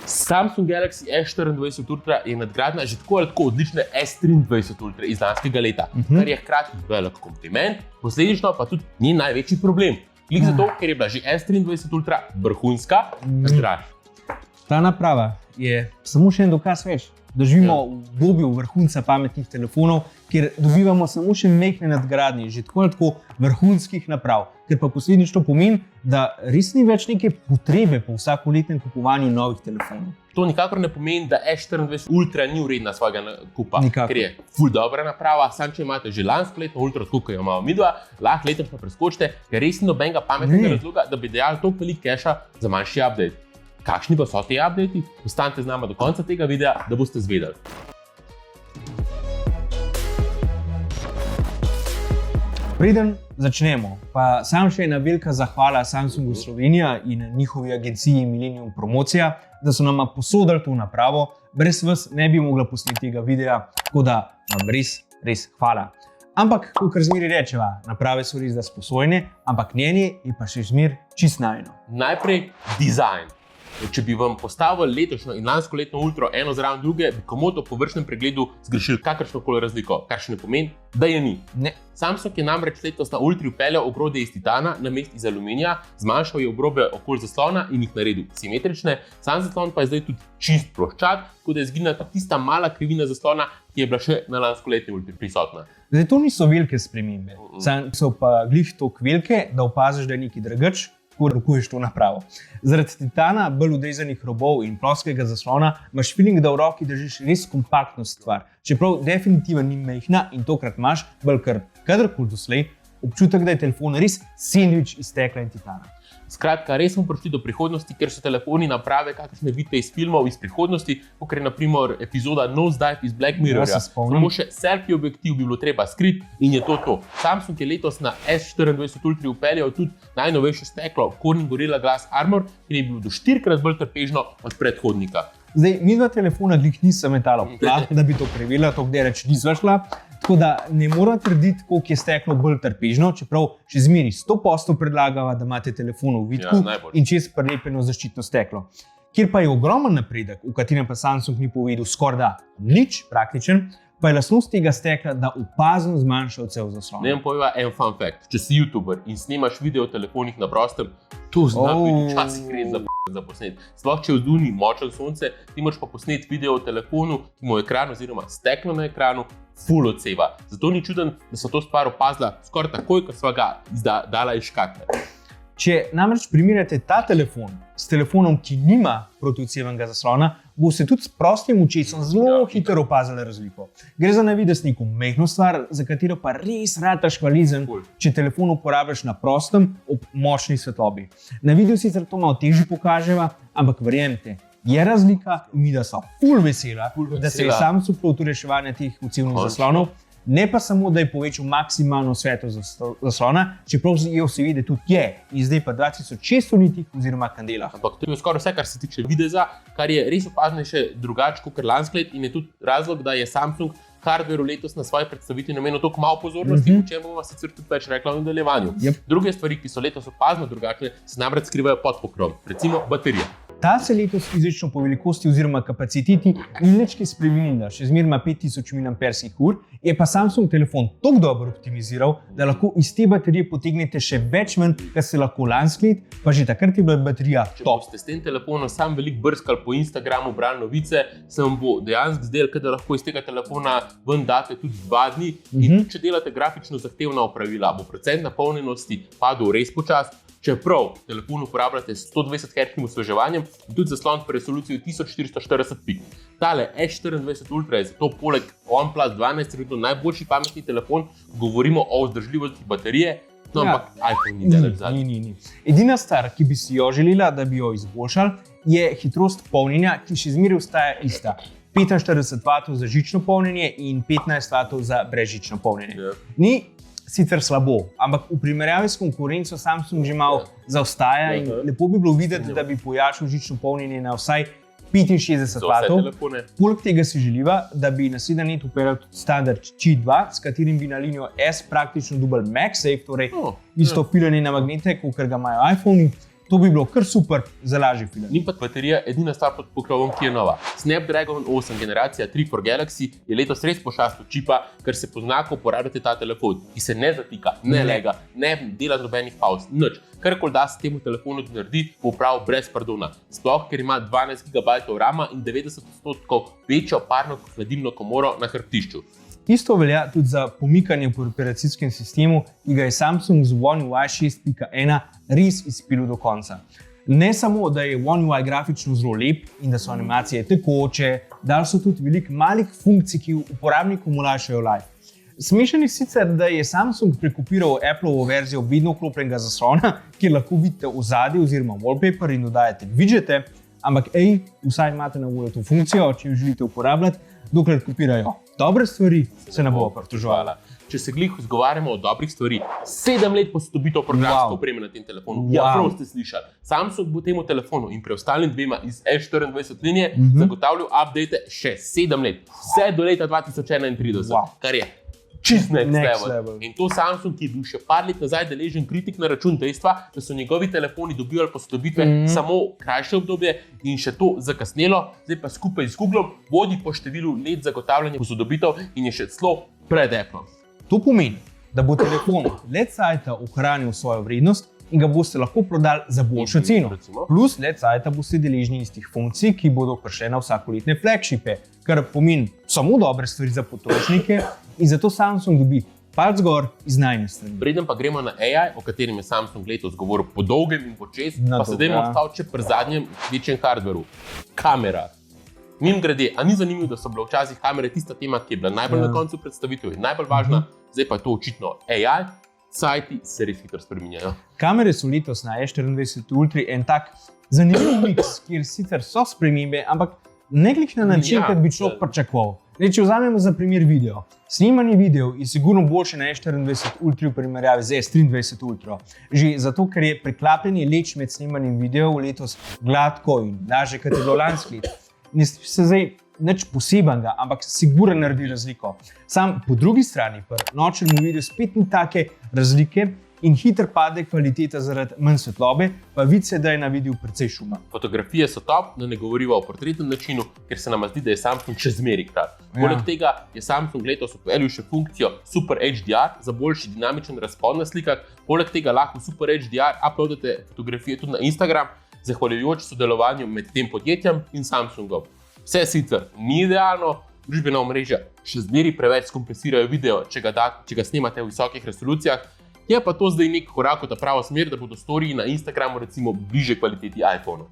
Samsung Galaxy S24 Ultra je nadgradnja že tako ali tako odlične S23 Ultra iz lanskega leta, kar je hkrati velik kompliment, posledično pa tudi ni največji problem. Glih zato, ker je bila že S23 Ultra vrhunska, draž. Ta naprava je samo še en dokaz več, da živimo v obdobju vrhunca pametnih telefonov, kjer dobivamo samo še majhne nadgradnje, že tako ali tako vrhunskih naprav, ker pa posledično pomeni, da res ni več neke potrebe po vsakoletnem kupovanju novih telefonov. To nikakor ne pomeni, da S24 Ultra ni vredna svojega nakupa, Nikakor. ker je ful dobra naprava, sam če imate že lansko letno Ultra, tako kot jo imamo midva, lahko letošnjo preskočite, ker res ni nobenega pametnega razloga, da bi dejali toliko veliko keša za manjši update. Kakšni pa so ti updati? Ostanite z nama do konca tega videa, da boste zvedeli. Preden začnemo, pa sam še ena velika zahvala Samsungu Slovenija in njihovi agenciji Millennium Promocija, da so nama posodili to napravo. Brez vas ne bi mogla posneti tega videa, tako da vam res hvala. Ampak, kot zmeri rečeva, naprave so res da sposojene, ampak njenje je pa še zmer čist najno. Najprej dizajn. Če bi vam postavili letošnjo in lansko letno Ultro eno zraven druge, bi komot ob površnem pregledu zgrešili kakršnokoli razliko, kar še ne pomeni, da je ni. Ne. Samsung je namreč letos na Ultri vpeljal ogrodje iz titana namesto iz aluminija, zmanjšal je obrobe okoli zaslona in jih naredil simetrične, sam zaslon pa je zdaj tudi čist ploščat, tako da je izginila tista mala krivina zaslona, ki je bila še na lanskoletni Ultri prisotna. Zdaj, to niso velike spremembe, so pa glih toliko velike, da opaziš, da je nekaj drugače, ko rokuješ to napravo. Zaradi titana, bolj odrezanih robov in ploskega zaslona imaš feeling, da v roki držiš res kompaktno stvar. Čeprav definitivno ni majhna in tokrat imaš, bolj kadarkoli doslej, občutek, da je telefon res sendvič iz stekla in titana. Skratka, res smo prišli do prihodnosti, ker so telefoni naprave, kakršne vidite iz filmov iz prihodnosti, kot je na primer epizoda Nose Dive iz Black Mirrorja. Samo še selfie objektiv bi bilo treba skriti in je to. Samsung je letos na S24 Ultra vpeljal tudi najnovejše steklo Corning Gorilla Glass Armor, ki je bilo do 4-krat bolj trpežno od predhodnika. Zdaj, midva telefona glih nisem metala v tla, da bi to preverila, to kde reč nisva šla, tako da ne moram trditi, koliko je steklo bolj trpežno, čeprav še zmeri 100% predlagava, da imate telefon v vidku in čez prelepljeno zaščitno steklo. Kjer pa je ogromen napredek, v katerem pa Samsung ni povedal skorda nič praktičen, pa je lastnost tega stekla, da opazno zmanjša odsev zaslona. Ne vam poveva en fun fact. Če si YouTuber in snimaš video v telefonih na prostem, to zna biti včasih res za posnet. Sploh če vzduni močno sonce, ti moraš pa posnet video v telefonu, ki mu ekran oziroma steklo na ekranu ful odseva. Zato ni čuden, da so to stvar opazila skoraj takoj, ko sva ga dala iz škatle. Če namreč primerjate ta telefon s telefonom, ki nima protiodsevnega zaslona, boste tudi s prostim očesom zelo hitro opazili razliko. Gre za na videz neko majhno stvar, za katero pa res rataš hvaležen, če telefon uporabljaš na prostem ob močni svetlobi. Na videu sicer to malo težje pokaževa, ampak verjemite, je razlika in mi da so ful vesela, da se je Samsung lotil reševanja teh odsevnih zaslonov. Ne pa samo, da je povečal maksimalno svetlost zaslona, čeprav je seveda tudi je. In zdaj pa 2600 nitih oziroma kandelah. Ampak to je skoraj vse, kar se tiče videza, kar je res opaznejše drugače kot lansko leto in je tudi razlog, da je Samsung hardwareu letos na svoji predstavitvi namenil toliko malo pozornosti, o čem bomo sicer tudi več rekla v nadaljevanju. Druge stvari, ki so letos opazno drugačne, se namreč skrivajo pod pokrovom, recimo baterija. Ta se letos fizično po velikosti oziroma kapaciteti ni nič kaj spremenila, še zmeraj ima 5000 mAh, je pa Samsung telefon tako dobro optimiziral, da lahko iz te baterije potegnete še več ven, kar se lahko lansko let, pa že takrat je bila baterija top. Če boste s tem telefonom sam veliko brskali po Instagramu, brali novice, se vam bo dejansko zdelo, da lahko iz tega telefona ven date tudi 2 dni. In če delate grafično zahtevna opravila, bo procent napolnjenosti padel res počas. Čeprav telefon uporabljate s 120 Hz osveževanjem, tudi zaslon po resoluciji 1440 pik. Tale S24 Ultra je zato poleg OnePlus 12 trenutno najboljši pametni telefon, govorimo o vzdržljivosti baterije, no ampak iPhone ni delač zadnji. Ni. Edina stvar, ki bi si jo želela, da bi jo izboljšali, je hitrost polnjenja, ki še zmeraj ostaja ista. 45 W za žično polnjenje in 15 W za brezžično polnjenje. Ni sicer slabo, ampak v primerjavi s konkurenco Samsung že malo zaostaja in lepo bi bilo videti, da bi pojačal žično polnjenje na vsaj 65 W. Poleg tega si želiva, da bi naslednji let vpeljal tudi standard Qi 2, s katerim bi na linijo S praktično dobil MagSafe, torej isto piljenje na magnete, kot ga imajo iPhone. To bi bilo kar super za lažji film. Ni pa baterija edina stvar pod pokrovom, ki je nova. Snapdragon 8 generacija 3 for Galaxy je letos res pošastil čipa, ker se pozna, ko uporabljate ta telefon, ki se ne zatika, ne lega, ne dela nobenih pauz, nič. Karkoli da se temu telefonu naredi, bo prav brez pardona. Sploh, ker ima 12 GB RAM in 90% večjo parno hladilno komoro na hrbtišču. Isto velja tudi za pomikanje po operacijskem sistemu, ki ga je Samsung z One UI 6.1 res izpilil do konca. Ne samo, da je One UI grafično zelo lep in da so animacije tekoče, dali so tudi veliko malih funkcij, ki uporabnikom olajšajo life. Smešen je sicer, da je Samsung prekopiral Appleovo verzijo vedno vklopljenega zaslona, kjer lahko vidite ozadje oziroma wallpaper in dodajate widgete, ampak vsaj imate na voljo to funkcijo, če jo želite uporabljati, dokler kopirajo dobre stvari, se ne bo pritoževala. Če se glih izgovarjamo o dobrih stvari, 7 let posodobitev programske opreme na tem telefonu. Ja, prav ste slišali. Samsung bo temu telefonu in preostalim dvema iz S24 linije zagotavljal update še 7 let. Vse do leta 2031, kar je čist next level. In to Samsung, ki je bil še par let nazaj deležen kritik na račun dejstva, da so njegovi telefoni dobivali posodobitve samo krajše obdobje in še to zakasnelo, zdaj pa skupaj z Googlom vodi po številu let zagotavljanja posodobitev in je še celo pred Appleom. To pomeni, da bo telefon let cajta ohranil svojo vrednost in ga boste lahko prodali za boljšo ceno. Plus let cajta boste deležni istih funkcij, ki bodo prišle na vsakoletne flagshipe, kar pomeni samo dobre stvari za potrošnike in zato Samsung dobi palc gor iz najne strani. Preden pa gremo na AI, o katerem je Samsung letos govoril po dolgem in počes, pa se dajmo odstaviti še pri zadnjem večjem hardwareu. Kamera. Mimogrede, a ni zanimivo, da so bile včasih kamere tista tema, ki je bila najbolj na koncu predstavitev in najbolj važna, zdaj pa je to očitno AI, cajti se res hitro spreminjajo. Kamere so letos na S24 Ultra en tak zanimiv mix, kjer sicer so spremembe, ampak ne glih na način, kot bi človek pričakoval. Če vzamemo za primer video. Snemanje video je sigurno boljše na S24 Ultra v primerjavi z S23 Ultra. Že zato, ker je preklapljanje leč med snemanjem videov letos gladko in lažje, kot je bilo lansko leto. Ne se zdaj nič posebenega, ampak sigurno naredi razliko. Sam po drugi strani pa nočnem videu spet ni take razlike in hitro pade kvaliteta zaradi manj svetlobe, pa vidi se, da je na videu precej šuma. Fotografije so top, da ne govoriva o portretnem načinu, ker se nam zdi, da je Samsung čezmeri krat. Poleg tega je Samsung letos upeljal še funkcijo Super HDR za boljši dinamičen razpon na slikah. Poleg tega lahko Super HDR uploadate fotografije tudi na Instagram, zahvaljujoč sodelovanju med tem podjetjem in Samsungom. Vse sicer ni idealno, družbena omrežja še zmeri preveč skompresirajo video, če ga snemate v visokih resolucijah, je pa to zdaj nek korak v ta pravo smer, da bodo storiji na Instagramu recimo bliže kvaliteti iPhone-u.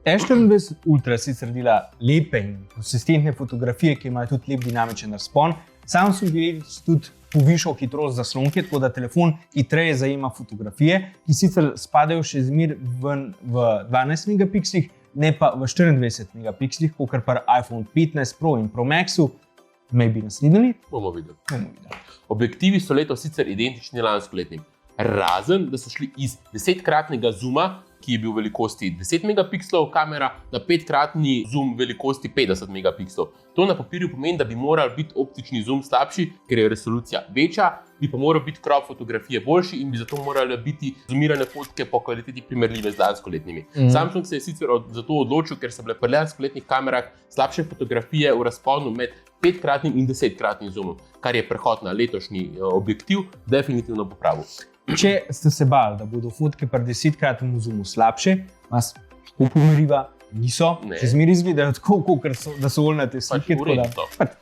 S24 Ultra sicer dela lepe in konsistentne fotografije, ki imajo tudi lep dinamičen razpon. Samsung je tudi povišal hitrost zaslonke, tako da telefon hitreje zajema fotografije, ki sicer spadajo še zmer v 12 megapikslih, ne pa v 24 megapikslih, kakor pa iPhone 15 Pro in Pro Maxu. Maybe naslednji let? Bomo videli. Objektivi so letos sicer identični lanskoletnim, razen da so šli iz 10-kratnega zooma, ki je bil velikosti 10 megapikslov kamera, na 5-kratni zoom velikosti 50 megapikslov. To na papirju pomeni, da bi moral biti optični zoom slabši, ker je resolucija večja, bi pa moral biti crop fotografije boljši in bi zato morale biti zoomirane fotke po kvaliteti primerljive z lanskoletnimi. Samsung se je sicer zato odločil, ker so bile pri lanskoletnih kamerah slabše fotografije v razponu med 5-kratnim in 10-kratnim zoomom, kar je prehod na letošnji objektiv definitivno popravil. Če ste se bali, da bodo fotke pri 10-kratnem zoomu slabše, vas pomiriva niso. Še zmeri izgledajo tako, da so voljnate slike,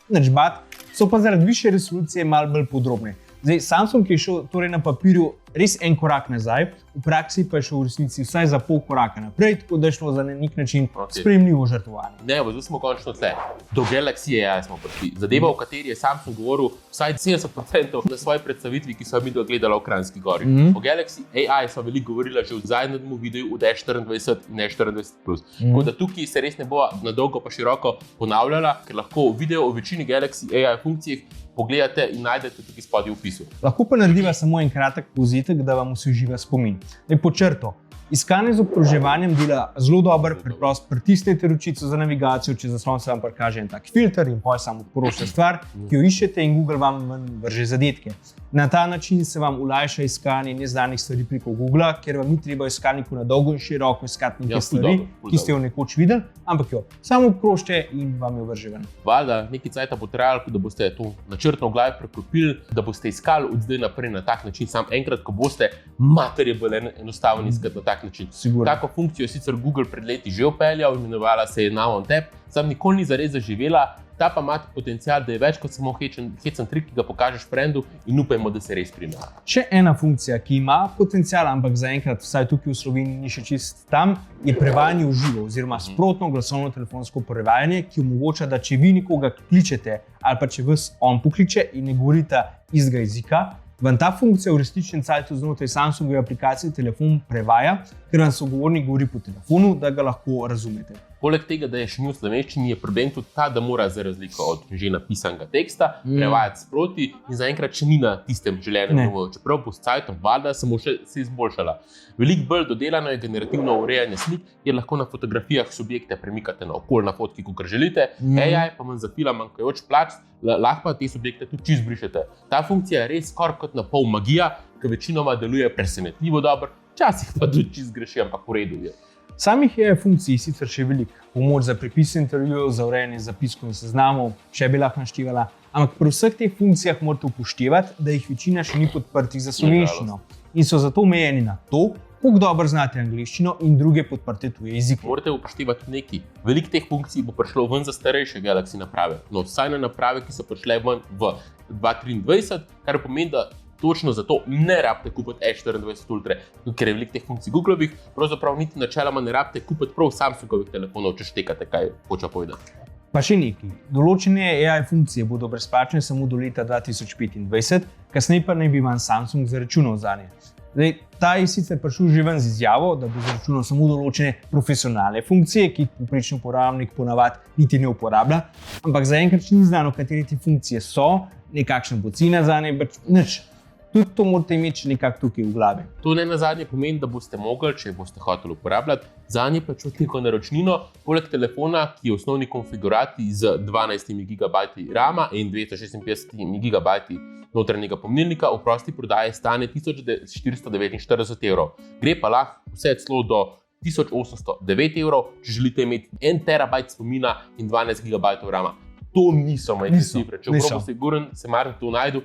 nič bat, so pa zaradi višje resolucije malo bolj podrobne. Zdaj, Samsung je šel torej na papirju res en korak nazaj, v praksi pa je šel v resnici vsaj za pol koraka naprej, tako da je šlo za nek način sprejemljivo žrtvovanje. Ne, zdaj smo končno tle. Do Galaxy AI smo prišli. Zadeva, o kateri je Samsung govoril vsaj 70% na svoji predstavitvi, ki so mi gledala v Kranjski Gori. O Galaxy AI smo veliko govorila že v zadnjem videu od S24 in S24+. Tako da tukaj se res ne bo na dolgo pa široko ponavljala, ker lahko video o večini Galaxy AI funkcijah pogledate in najdete tukaj spodaj v opisu. Lahko pa narediva samo en kratek povzetek, da vam osveživa spomin. Pod črto, Iskanje z obkroževanjem dela zelo dobro, preprost. Pritisnete ročico za navigacijo, če zaslon se vam prikaže en tak filter in potem samo poroča stvar, ki jo iščete in Google vam vrže zadetke. Na ta način se vam olajša iskanje neznanih stvari preko Google, ker vam ni treba iskalniku na dolgo in široko iskati nekaj stvari, ki ste jo nekoč videli, ampak jo samo obkrožite in vam jo vrže ven. Valjda, nekaj cajta bo trajalo, da boste to načrtno v glavi preklopili, da boste iskali od zdaj naprej na tak način. Sam enkrat, ko boste, mater je bolj enostavno iskati na tak način. Sigurno. Tako funkcijo je sicer Google pred leti že vpeljal, imenovala se je Now on Tap, sam nikoli ni zares zaživela. Ta pa ima potencial, da je več kot samo hecen trik, ki ga pokažeš frendu in upajmo, da se res prime. Še ena funkcija, ki ima potencial, ampak zaenkrat vsaj tukaj v Sloveniji ni še čist tam, je prevajanje v živo oziroma sprotno glasovno telefonsko prevajanje, ki omogoča, da če vi nekoga kličete ali pa če vas on pokliče in ne govorite istega jezika, vam ta funkcija v resničnem cajtu znotraj Samsungove aplikacije telefon prevaja, ker vam sogovornik govori po telefonu, da ga lahko razumete. Poleg tega, da je še v slovenščini, je problem tudi ta, da mora za razliko od že napisanega teksta prevajati sproti in zaenkrat še ni na tistem želenem nivoju. Čeprav bo s cajtom valjda se bo še izboljšala. Veliko bolj dodelano je generativno urejanje slik, kjer lahko na fotografijah subjekte premikate naokoli na fotki, kakor želite. AI pa vam zapila manjkajoč plac, lahko pa te subjekte tudi čisto brišete. Ta funkcija je res skoraj kot na pol magija, ki večinoma deluje presenetljivo dobro, včasih pa tudi čisto greši, ampak v redu je. Samih je funkcij sicer še veliko, pomoč za prepis intervjujev, za urejanje zapiskov in seznamov, še bi lahko naštevala, ampak pri vseh teh funkcijah morate upoštevati, da jih večina še ni podprtih za slovenščino in so zato omejeni na to, koliko dobro znate angleščino in druge podprte tuje jezike. Morate upoštevati nekaj. Veliko teh funkcij bo prišlo ven za starejše Galaxy naprave, no vsaj na naprave, ki so prišle ven v 2023, kar pomeni, da točno zato ne rabite kupiti S24 Ultra, ker je veliko teh funkcij Googlovih, pravzaprav niti načeloma ne rabite kupiti prav Samsungovih telefonov, če štekate, kaj hoče povedati. Pa še nekaj. Določene AI funkcije bodo brezplačne samo do leta 2025, kasneje pa naj bi vam Samsung zaračunal zanje. Ta je sicer prišel že ven z izjavo, da bo zaračunal samo določene profesionalne funkcije, ki jih povprečni uporabnik ponavadi niti ne uporablja, ampak zaenkrat ni znano, katere te funkcije so, nekakšna bo cena zanje, nič. Tudi to morate imeti nekako tukaj v glavi. To ne nazadnje pomeni, da boste mogli, če boste hoteli uporabljati, zanje plačati neko naročnino, poleg telefona, ki je v osnovni konfiguraciji z 12 GB RAM-a in 256 GB notranjega pomnilnika v prosti prodaji stane 1449 €. Gre pa lahko vse celo do 1809 €, če želite imeti 1 TB spomina in 12 GB RAM-a. To niso majhne cifre. Čeprav bo siguren, se Martin to najdu,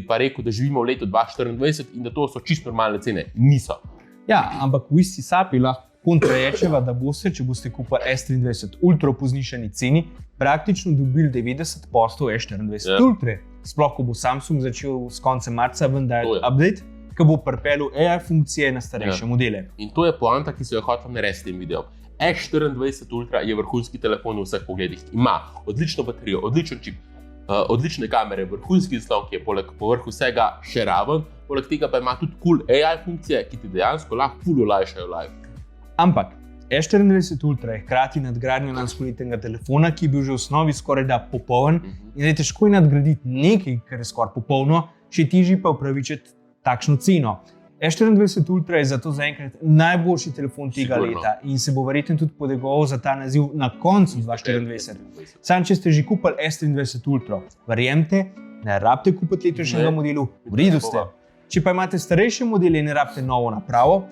pa rekel, da živimo v letu 2024 in da to so čisto normalne cene. Niso. Ja, ampak v isti sapi lahko kontrarečeva, da boste, če boste kupili S23 Ultra po znižani ceni, praktično dobili 90% S24 Ultra. Sploh, ko bo Samsung začel s koncem marca vendajati update, ki bo pripeljal AI funkcije na starejše modele. In to je poanta, ki so jo hotel narediti s tem videom. S24 Ultra je vrhunski telefon v vseh pogledih. Ima odlično baterijo, odličen čip, odlične kamere, vrhunski zaslon, ki je povrh vsega še raven, poleg tega pa ima tudi cool AI funkcije, ki ti dejansko lahko ful olajšajo live. Ampak S24 Ultra je hkrati nadgradnja lanskoletnega telefona, ki je bil že v osnovi skoraj da popoln in je težko nadgraditi nekaj, kar je skoraj popolno, še težje pa upravičiti takšno ceno. S24 Ultra je zato zaenkrat najboljši telefon tega leta in se bo verjetno tudi potegoval za ta naziv na koncu 2024. Sam, če ste že kupili S23 Ultra, verjemite, ne rabite kupiti letošnjega modelu, v redu ste. Če pa imate starejše modele in ne rabite novo napravo,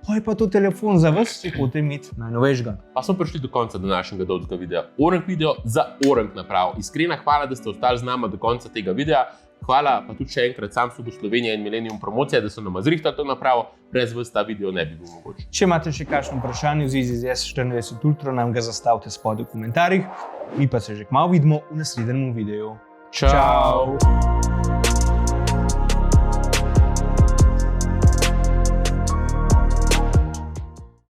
pa je pa to telefon za vas, če hočete imeti najnovejšega. Pa smo prišli do konca današnjega dolgega videa. Orang video za orang napravo. Iskrena hvala, da ste ostali z nama do konca tega videa. Hvala pa tudi še enkrat Samsungu Slovenija in Millennium Promocija, da so nama zrihtali to napravo, brez vas ta video ne bi bil mogoče. Če imate še kakšno vprašanje v zvezi z S24 Ultra, nam ga zastavite spodaj v komentarjih. Mi pa se že kmalu vidimo v naslednjem videu. Čau!